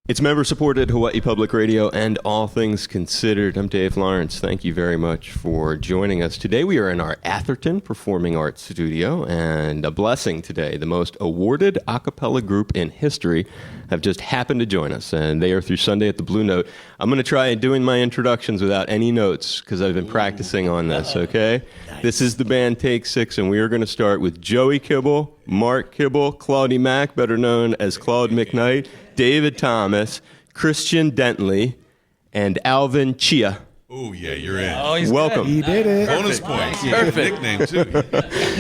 It's member-supported Hawaii Public Radio and All Things Considered. I'm Dave Lawrence. Thank you very much for joining us. Today we are in our Atherton Performing Arts Studio, and a blessing today. The most awarded a cappella group in history have just happened to join us, and they are through Sunday at the Blue Note. I'm going to try doing my introductions without any notes because I've been practicing on this, okay? Nice. This is the band Take Six, and we are going to start with Joey Kibble, Mark Kibble, Claudie Mack, better known as Claude McKnight, David Thomas, Christian Dentley, and Alvin Chia. Oh, yeah, you're in. Oh, he's welcome. Good. He did it. Bonus points. Perfect. Nickname, too.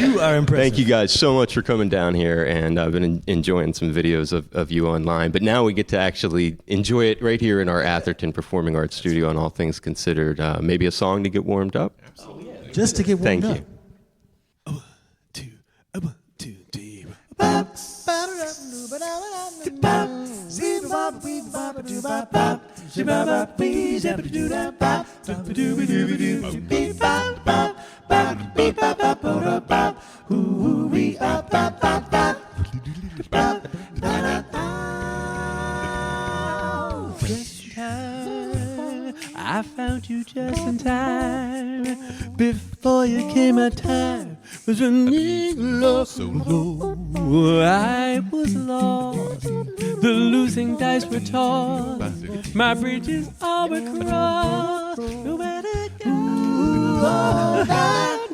You are impressive. Thank you guys so much for coming down here, and I've been enjoying some videos of you online. But now we get to actually enjoy it right here in our Atherton Performing Arts Studio, and All Things Considered. Maybe a song to get warmed up? Absolutely. Just to get warmed Thank up. you. I found you just in time. Before you came, my time was running low. So low. I was lost. The losing dice were tossed. My bridges all were crossed. No matter go.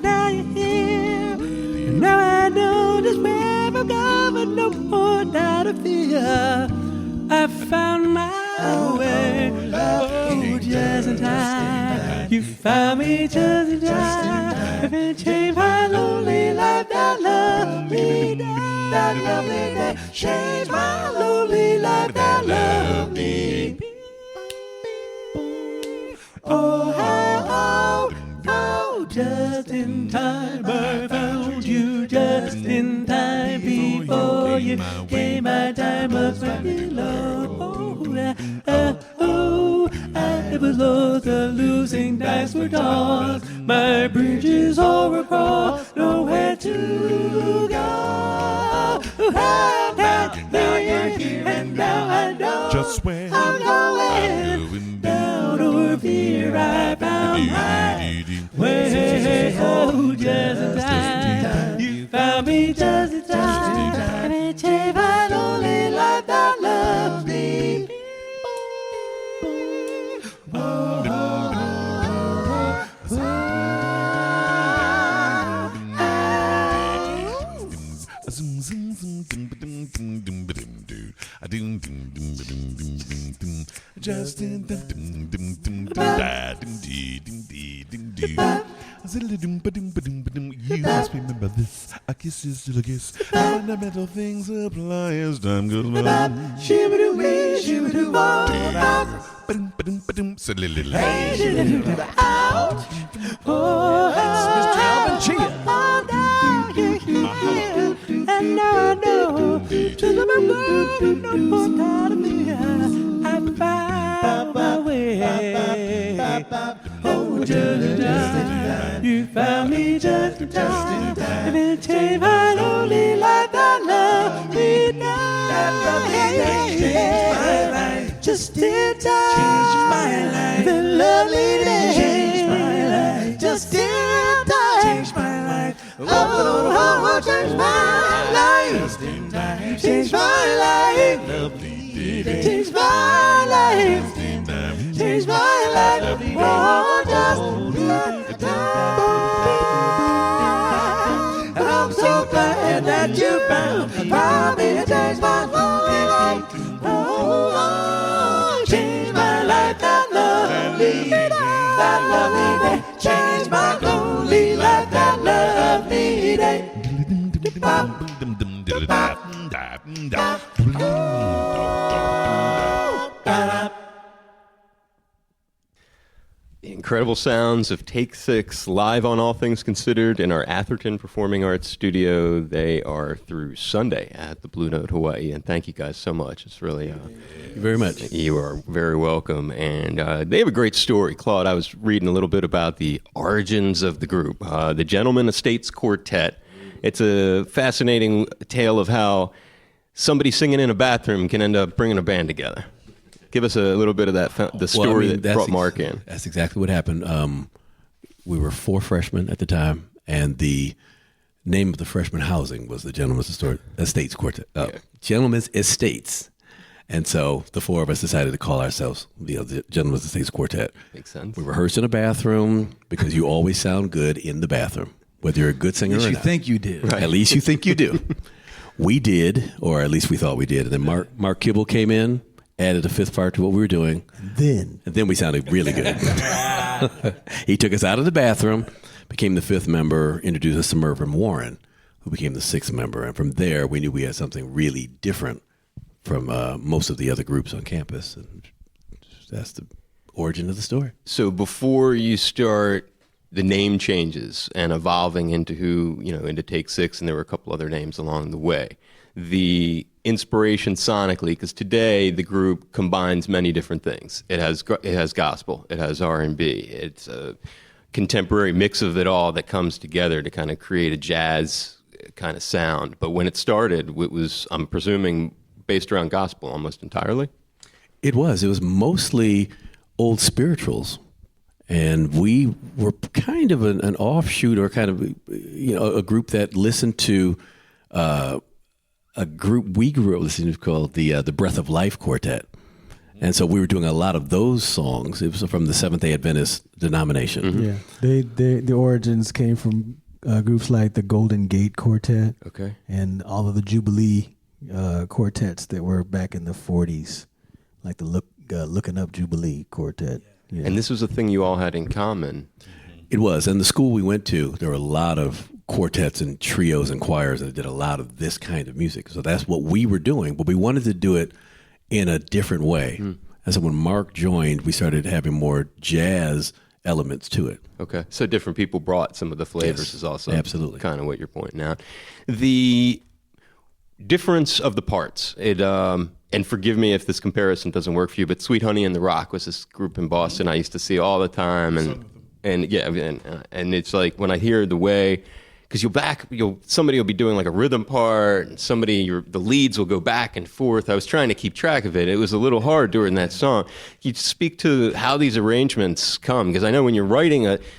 Now you're here. Now I know just where I'm going. No more now to fear. I found my way. Oh, just in time. You found me just in time. If it changed my lonely life, that lovely day, that lovely day, changed my lonely life, that lovely. Oh, just in time. I found you just in time. Before you came, my time was running low. I was lost, the losing dice were tossed. My bridges all were crossed, nowhere to go. Now you're here, and now I know Just where I'm going down over here. I found my way. Oh, just in time. You found me just in time. And it changed my lonely life, that loved me. Justin, you must remember this. A kiss is still a kiss. Fundamental things apply as time goes by. Shibidoo-wee, shibidoo-wah. Out. Oh, It's Mr. Alvin Chia. now you're here, and now I know just where I'm going. No more time to fear. I found my way. Oh, just in time. You found me just in time. If it changed my lonely life, that love me now. That love me changed my life. Just in time. Changed my life. The lovely day. Changed my life. Just in time. Changed my life. Oh, changed my life. Just in time. Changed my life. Lovely day. Changed my life. Changed my life. Oh, just in time. And I'm so glad that you found me and changed my life. Oh, changed my life. That lovely day. Changed my lonely life. That lovely day. The incredible sounds of Take Six live on All Things Considered in our Atherton Performing Arts Studio. They are through Sunday at the Blue Note, Hawaii, and thank you guys so much. It's really Very much. you are very welcome, and they have a great story. Claude, I was reading a little bit about the origins of the group, the Gentlemen Estates Quartet. It's a fascinating tale of how somebody singing in a bathroom can end up bringing a band together. Give us a little bit of the story that that's brought Mark in. That's exactly what happened. We were 4 freshmen at the time, and the name of the freshman housing was the Gentlemen's Estates Quartet. Gentlemen's Estates. And so the 4 of us decided to call ourselves the Gentlemen's Estates Quartet. Makes sense. We rehearsed in a bathroom because you always sound good in the bathroom, whether you're a good singer or not. You think you did. At least you think you do. We did, or at least we thought we did. And then Mark Kibble came in, added a 5th part to what we were doing. And then we sounded really good. He took us out of the bathroom, became the 5th member, introduced us to Mervyn Warren, who became the 6th member. And from there, we knew we had something really different from most of the other groups on campus. And that's the origin of the story. So before you start the name changes and evolving into into Take 6, and there were a couple other names along the way, the inspiration sonically, because today the group combines many different things. It has gospel, it has R&B, it's a contemporary mix of it all that comes together to kind of create a jazz kind of sound. But when it started, it was, I'm presuming, based around gospel almost entirely? It was mostly old spirituals. And we were kind of an offshoot, or kind of, a group that listened to a group we grew up listening to called the Breath of Life Quartet. And so we were doing a lot of those songs. It was from the Seventh-day Adventist denomination. Mm-hmm. Yeah, the origins came from groups like the Golden Gate Quartet, okay, and all of the Jubilee quartets that were back in the 40s, like the Looking Up Jubilee Quartet. Yeah. And this was a thing you all had in common. It was. And the school we went to, there were a lot of quartets and trios and choirs that did a lot of this kind of music. So that's what we were doing, but we wanted to do it in a different way. And so when Mark joined, we started having more jazz elements to it. Okay. So different people brought some of the flavors. Yes, is also absolutely kind of what you're pointing out. The difference of the parts, and forgive me if this comparison doesn't work for you, but Sweet Honey and the Rock was this group in Boston I used to see all the time, and it's like when I hear the way, because somebody will be doing like a rhythm part, and the leads will go back and forth. I was trying to keep track of it. It was a little hard during that song. You speak to how these arrangements come, because I know when you're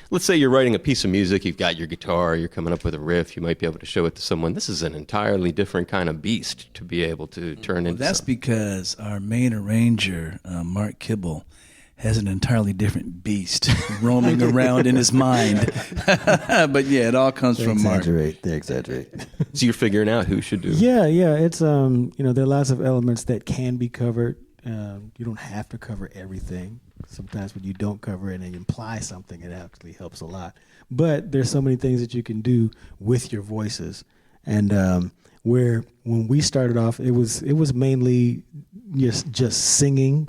let's say you're writing a piece of music, you've got your guitar, you're coming up with a riff, you might be able to show it to someone. This is an entirely different kind of beast to be able to turn into. That's because our main arranger, Mark Kibble, has an entirely different beast roaming around in his mind. But yeah, it all comes from Mark. They exaggerate. So you're figuring out who should do. Yeah. It's there are lots of elements that can be covered. You don't have to cover everything. Sometimes when you don't cover it and you imply something, it actually helps a lot. But there's so many things that you can do with your voices. And when we started off, it was mainly just singing,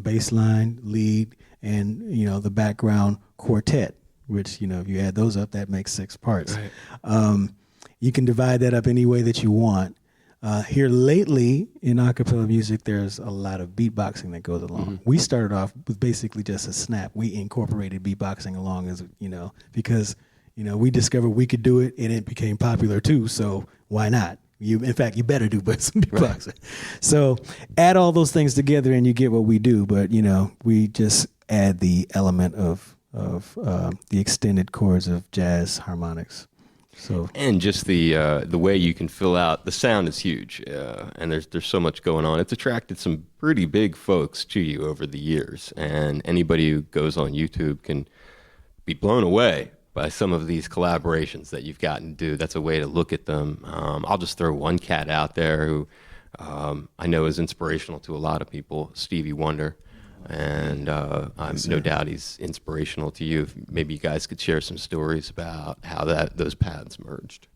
bass line, lead, and the background quartet, which if you add those up, that makes 6 parts. Right. You can divide that up any way that you want. Here lately in a cappella music, there's a lot of beatboxing that goes along. Mm-hmm. We started off with basically just a snap. We incorporated beatboxing along because we discovered we could do it, and it became popular too. So why not? In fact, you better do some beatboxing. Right. So add all those things together and you get what we do. But, we just add the element of the extended chords of jazz harmonics. So and just the way you can fill out the sound is huge, and there's so much going on. It's attracted some pretty big folks to you over the years, and anybody who goes on YouTube can be blown away by some of these collaborations that you've gotten to do. That's a way to look at them. I'll just throw one cat out there who I know is inspirational to a lot of people, Stevie Wonder. And I'm no doubt he's inspirational to you. Maybe you guys could share some stories about how those paths merged.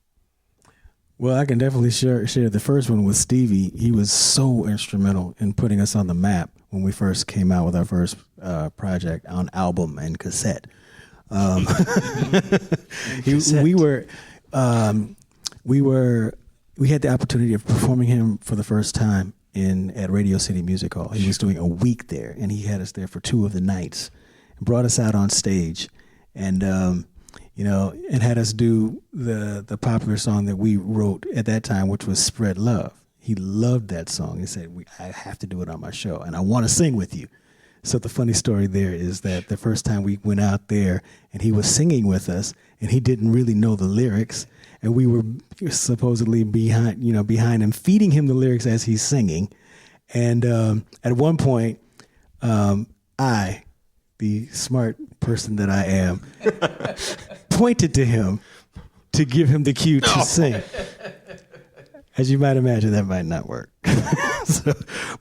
Well, I can definitely share the first one with Stevie. He was so instrumental in putting us on the map when we first came out with our first project on album and cassette. We had the opportunity of performing him for the first time at Radio City Music Hall. He was doing a week there, and he had us there for 2 of the nights, and brought us out on stage, and and had us do the popular song that we wrote at that time, which was "Spread Love." He loved that song. He said, I have to do it on my show, and I want to sing with you. So the funny story there is that the first time we went out there and he was singing with us and he didn't really know the lyrics, and we were supposedly behind him, feeding him the lyrics as he's singing. And at one point, I, the smart person that I am, pointed to him to give him the cue to sing. As you might imagine, that might not work.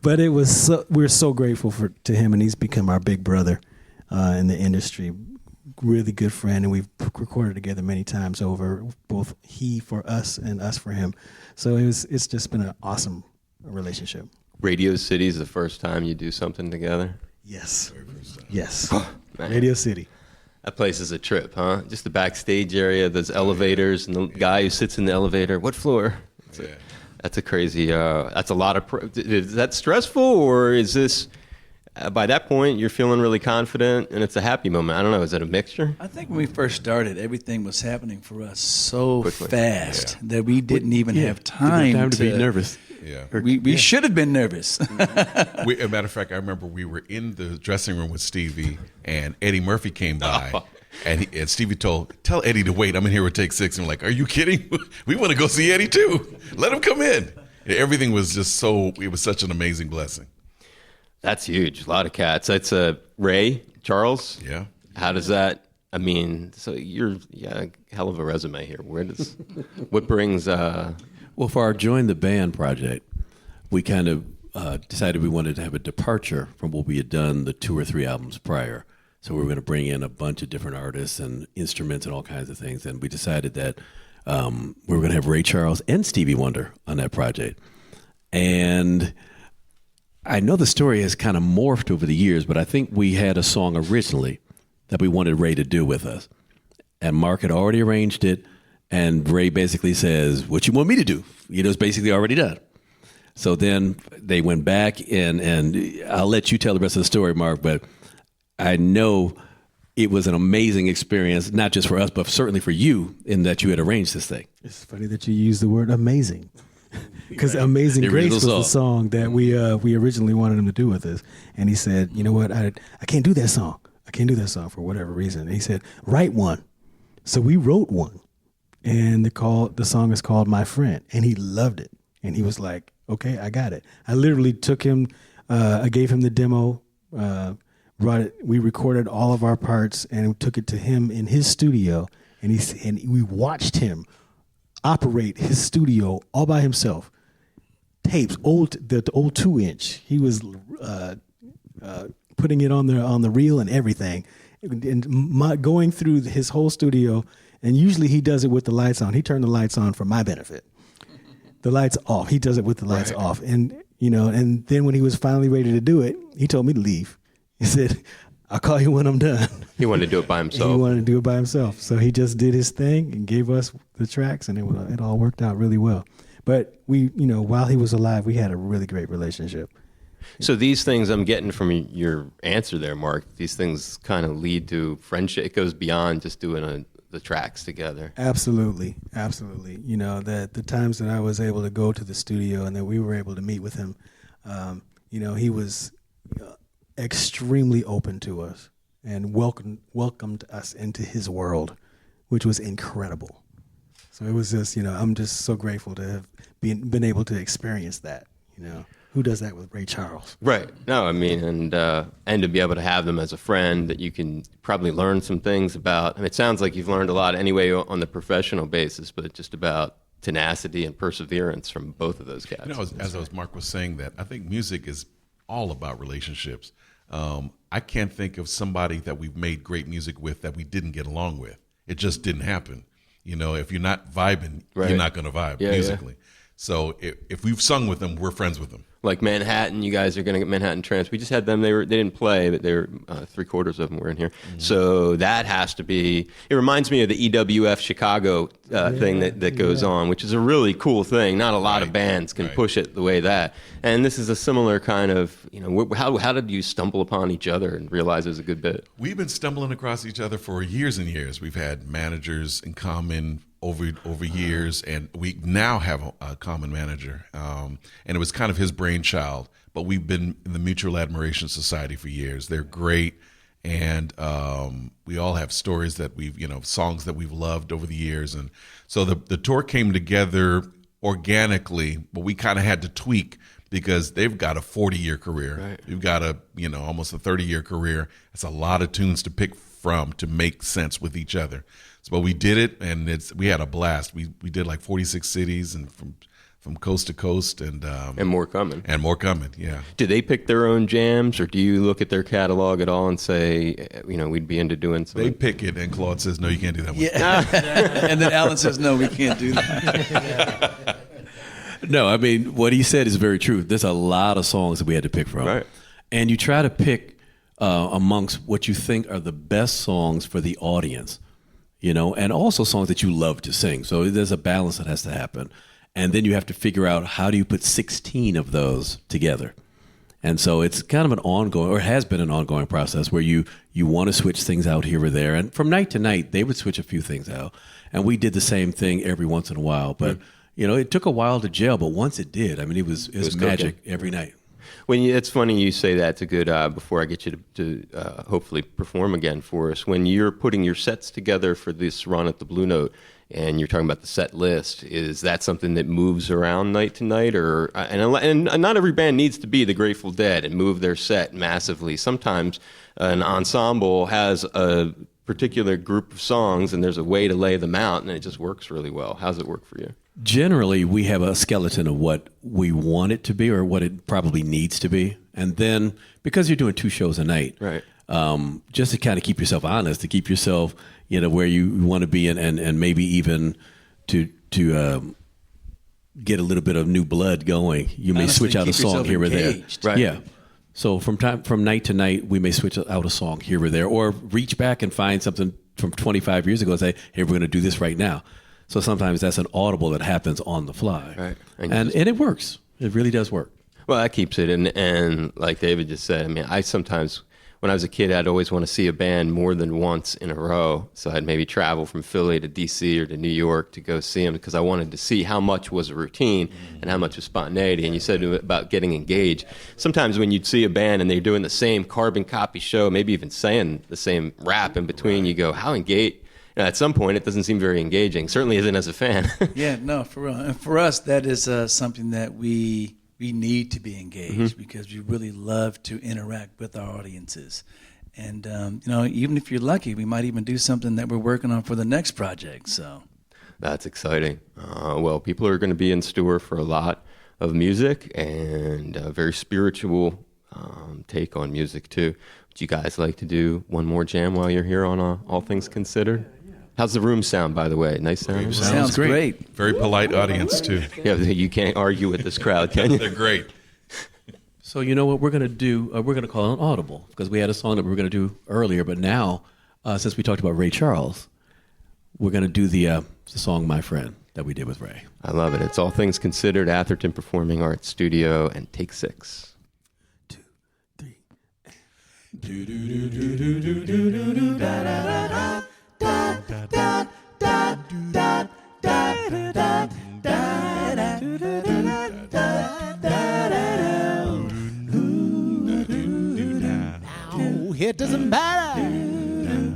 But it was we're so grateful to him, and he's become our big brother in the industry. Really good friend, and we've recorded together many times over, both he for us and us for him. So it's just been an awesome relationship. Radio City is the first time you do something together? Yes. Yes. Man. Radio City. That place is a trip, huh? Just the backstage area, those elevators, and the guy who sits in the elevator. What floor? That's a crazy, that's a lot of, is that stressful, or is this, by that point, you're feeling really confident and it's a happy moment? I don't know, is it a mixture? I think when we first started, everything was happening for us so Quickly. fast that we didn't even have time to be nervous. Yeah. We should have been nervous. As a matter of fact, I remember we were in the dressing room with Stevie, and Eddie Murphy came by. And Stevie tell Eddie to wait. I'm in here with Take Six. And we're like, are you kidding? We want to go see Eddie too. Let him come in. Everything was just it was such an amazing blessing. That's huge. A lot of cats. That's Ray Charles. Yeah. How does that, I mean, so you're a hell of a resume here. What brings, Well, for our Join the Band project, we kind of decided we wanted to have a departure from what we had done the 2 or 3 albums prior. So we were going to bring in a bunch of different artists and instruments and all kinds of things. And we decided that we were going to have Ray Charles and Stevie Wonder on that project. And I know the story has kind of morphed over the years, but I think we had a song originally that we wanted Ray to do with us. And Mark had already arranged it. And Ray basically says, what you want me to do? It's basically already done. So then they went back, and I'll let you tell the rest of the story, Mark, but I know it was an amazing experience, not just for us, but certainly for you, in that you had arranged this thing. It's funny that you use the word amazing, because Amazing Grace was the song that we originally wanted him to do with us. And he said, you know what, I can't do that song. I can't do that song for whatever reason. And he said, write one. So we wrote one, and the song is called My Friend, and he loved it. And he was like, okay, I got it. I literally took him, I gave him the demo, brought it. We recorded all of our parts and took it to him in his studio, and we watched him operate his studio all by himself. Tapes, the old 2-inch. He was putting it on the reel and everything, and going through his whole studio. And usually he does it with the lights on. He turned the lights on for my benefit. The lights off. He does it with the lights off, and and then when he was finally ready to do it, he told me to leave. He said, I'll call you when I'm done. he wanted to do it by himself? He wanted to do it by himself. So he just did his thing and gave us the tracks, and it all worked out really well. But we, while he was alive, we had a really great relationship. So these things I'm getting from your answer there, Mark, these things kind of lead to friendship. It goes beyond just doing the tracks together. Absolutely. Absolutely. That the times that I was able to go to the studio and that we were able to meet with him, he was extremely open to us and welcomed us into his world, which was incredible. So it was just, I'm just so grateful to have been able to experience that. Who does that with Ray Charles? Right. No, I mean, and to be able to have them as a friend that you can probably learn some things about. I mean, it sounds like you've learned a lot anyway on the professional basis, but just about tenacity and perseverance from both of those guys. As Mark was saying that, I think music is all about relationships. I can't think of somebody that we've made great music with that we didn't get along with. It just didn't happen. If you're not vibing, you're not going to vibe musically. Yeah. So if we've sung with them, we're friends with them. Like Manhattan, you guys are going to get Manhattan Trance. We just had them. They didn't play, but they were 3/4 of them were in here. Mm-hmm. So that has to be. It reminds me of the EWF Chicago thing that goes on, which is a really cool thing. Not a lot of bands can push it the way that. And this is a similar kind of. How did you stumble upon each other and realize it was a good bit? We've been stumbling across each other for years and years. We've had managers in common over years, and we now have a common manager. And it was kind of his brainchild, but we've been in the Mutual Admiration Society for years. They're great, and we all have stories that songs that we've loved over the years. And so the tour came together organically, but we kind of had to tweak because they've got a 40-year career. Right. We've got almost a 30-year career. It's a lot of tunes to pick from to make sense with each other. So we did it, and we had a blast. We did like 46 cities and from coast to coast, and more coming. And more coming, yeah. Do they pick their own jams, or do you look at their catalog at all and say, we'd be into doing something? They pick it, and Claude says, no, you can't do that one. Yeah. And then Alan says, no, we can't do that. No, I mean, what he said is very true. There's a lot of songs that we had to pick from. Right. And you try to pick amongst what you think are the best songs for the audience, and also songs that you love to sing. So there's a balance that has to happen. And then you have to figure out how do you put 16 of those together. And so it's kind of an ongoing, or has been an ongoing process where you want to switch things out here or there. And from night to night, they would switch a few things out. And we did the same thing every once in a while. But, it took a while to gel. But once it did, I mean, it was magic every night. It's funny you say that. It's a good, before I get you to hopefully perform again for us, when you're putting your sets together for this run at the Blue Note, and you're talking about the set list, is that something that moves around night to night? And not every band needs to be the Grateful Dead and move their set massively. Sometimes an ensemble has a particular group of songs, and there's a way to lay them out, and it just works really well. How's it work for you? Generally, we have a skeleton of what we want it to be or what it probably needs to be. And then, because you're doing 2 shows a night, right? Just to kind of keep yourself honest, to keep yourself, where you want to be, and maybe even to get a little bit of new blood going, you may switch out a song here or there. Right. Yeah. So from night to night, we may switch out a song here or there, or reach back and find something from 25 years ago and say, hey, we're going to do this right now. So sometimes that's an audible that happens on the fly. Right. And it works. It really does work. Well, that keeps it. And like David just said, I mean, I sometimes, when I was a kid, I'd always want to see a band more than once in a row. So I'd maybe travel from Philly to D.C. or to New York to go see them because I wanted to see how much was a routine and how much was spontaneity. And you said about getting engaged. Sometimes when you'd see a band and they're doing the same carbon copy show, maybe even saying the same rap in between, you go, how engaged? At some point, it doesn't seem very engaging. Certainly isn't as a fan. Yeah, no, for real. And for us, that is something that we need to be engaged because we really love to interact with our audiences. And, even if you're lucky, we might even do something that we're working on for the next project. So that's exciting. Well, people are going to be in store for a lot of music and a very spiritual take on music, too. Would you guys like to do one more jam while you're here on All Things Considered? How's the room sound, by the way? Nice sound? Sounds great. Very polite audience, too. Yeah, you can't argue with this crowd, can you? They're great. So you know what we're going to do? We're going to call an audible because we had a song that we were going to do earlier, but now, since we talked about Ray Charles, we're going to do the song "My Friend" that we did with Ray. I love it. It's All Things Considered, Atherton Performing Arts Studio, and take 6. 2, 3. It doesn't matter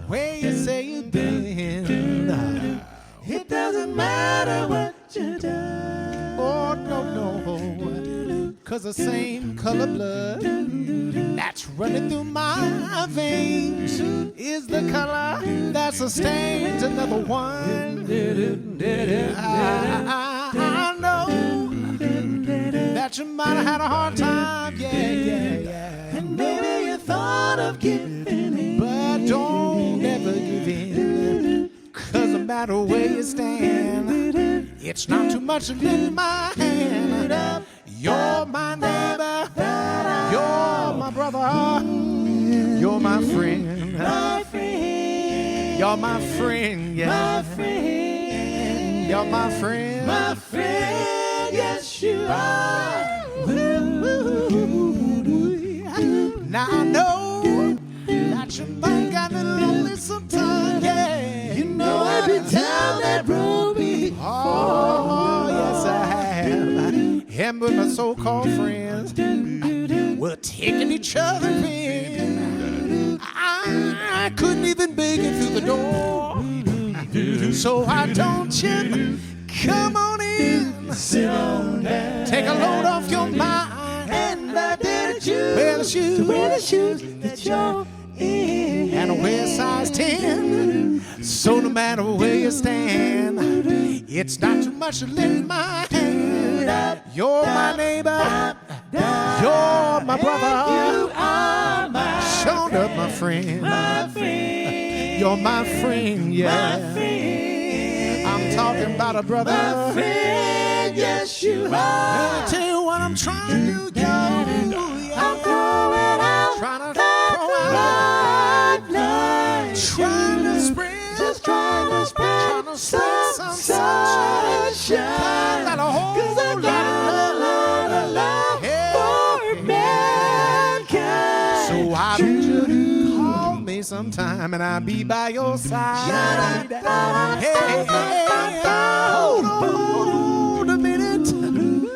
where you say you've been. It doesn't matter what you do. Oh, no. 'Cause the same color blood that's running through my veins is the color that sustains another one. I know that you might have had a hard time, yeah. And maybe you thought of giving in, but don't ever give in. 'Cause no matter where you stand, it's not too much to lend my hand. You're my neighbor, you're my brother, you're my friend, you're my friend, yeah. You're my friend, yes you are. Now I know that you might got a lonely sometimes, yeah. You know every time that road and my so-called friends were taking each other in. I couldn't even make it through the door. So why don't you come on in, sit on down, take a load off your mind, and wear the shoes that you're in, and wear size 10. So no matter where you stand, it's not too much to lend my hand. You're my neighbor, you're my brother, you are my shown up my friend. You're my friend, yeah. I'm talking about a brother. My friend, yes you are. Let me tell you what I'm trying to do, yo. I'm throwing out, trying to throw out, trying to spread, just trying to spread some sunshine. Got a whole lot of love for mankind. So why don't you call me sometime and I'll be by your side? Hey, hold on a minute.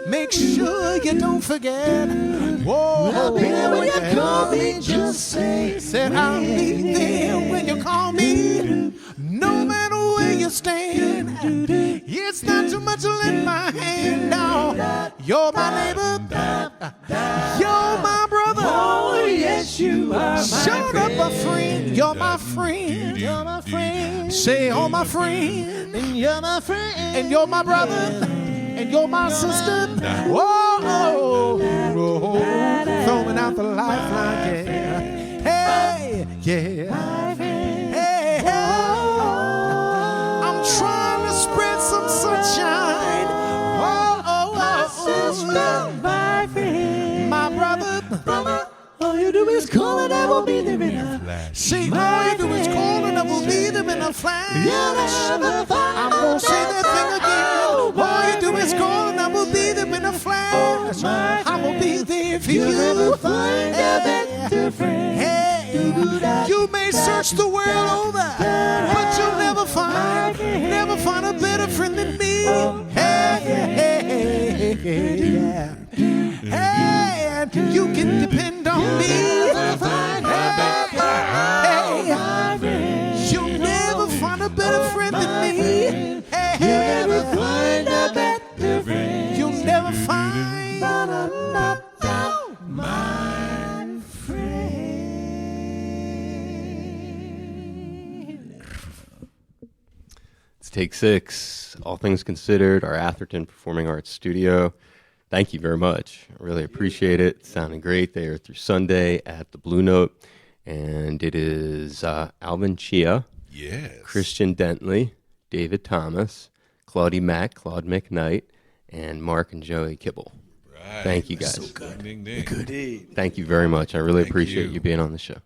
Make sure you don't forget. Whoa, when you call me, just say, said I'll be there when you call me. No matter where you stand, it's not too much to lend my hand now. You're my neighbor, you're my brother. Oh, yes, you are my friend. Up a friend, you're my friend. You're my friend. Say, oh, my friend, and you're my friend, and you're my brother, and you're my sister. Whoa, throwing out the lifeline, yeah. Hey, yeah. Hey, I'm trying to spread some sunshine. My friend, my brother. All you do is call and I will be there in a flash. See, all you do is call and I will be there in a flash. I'm gonna say that thing again. All you do is call and I will be there in a flash. I will be there for you. Never find a better friend. Hey, you may search the world over, but you'll never find a better friend than me. Hey, yeah. Hey, and you can depend on me. Hey, you'll never find a better friend than me. Hey, you'll never find a better friend. You'll never find my friend. It's take 6. All things considered, our Atherton Performing Arts Studio. Thank you very much. I really appreciate it. It's sounding great there through Sunday at the Blue Note. And it is Alvin Chia, Yes. Christian Dentley, David Thomas, Claude McKnight, and Mark and Joey Kibble. Right. Thank you guys. So good. Ding, ding, ding. Thank you very much. I really appreciate you being on the show.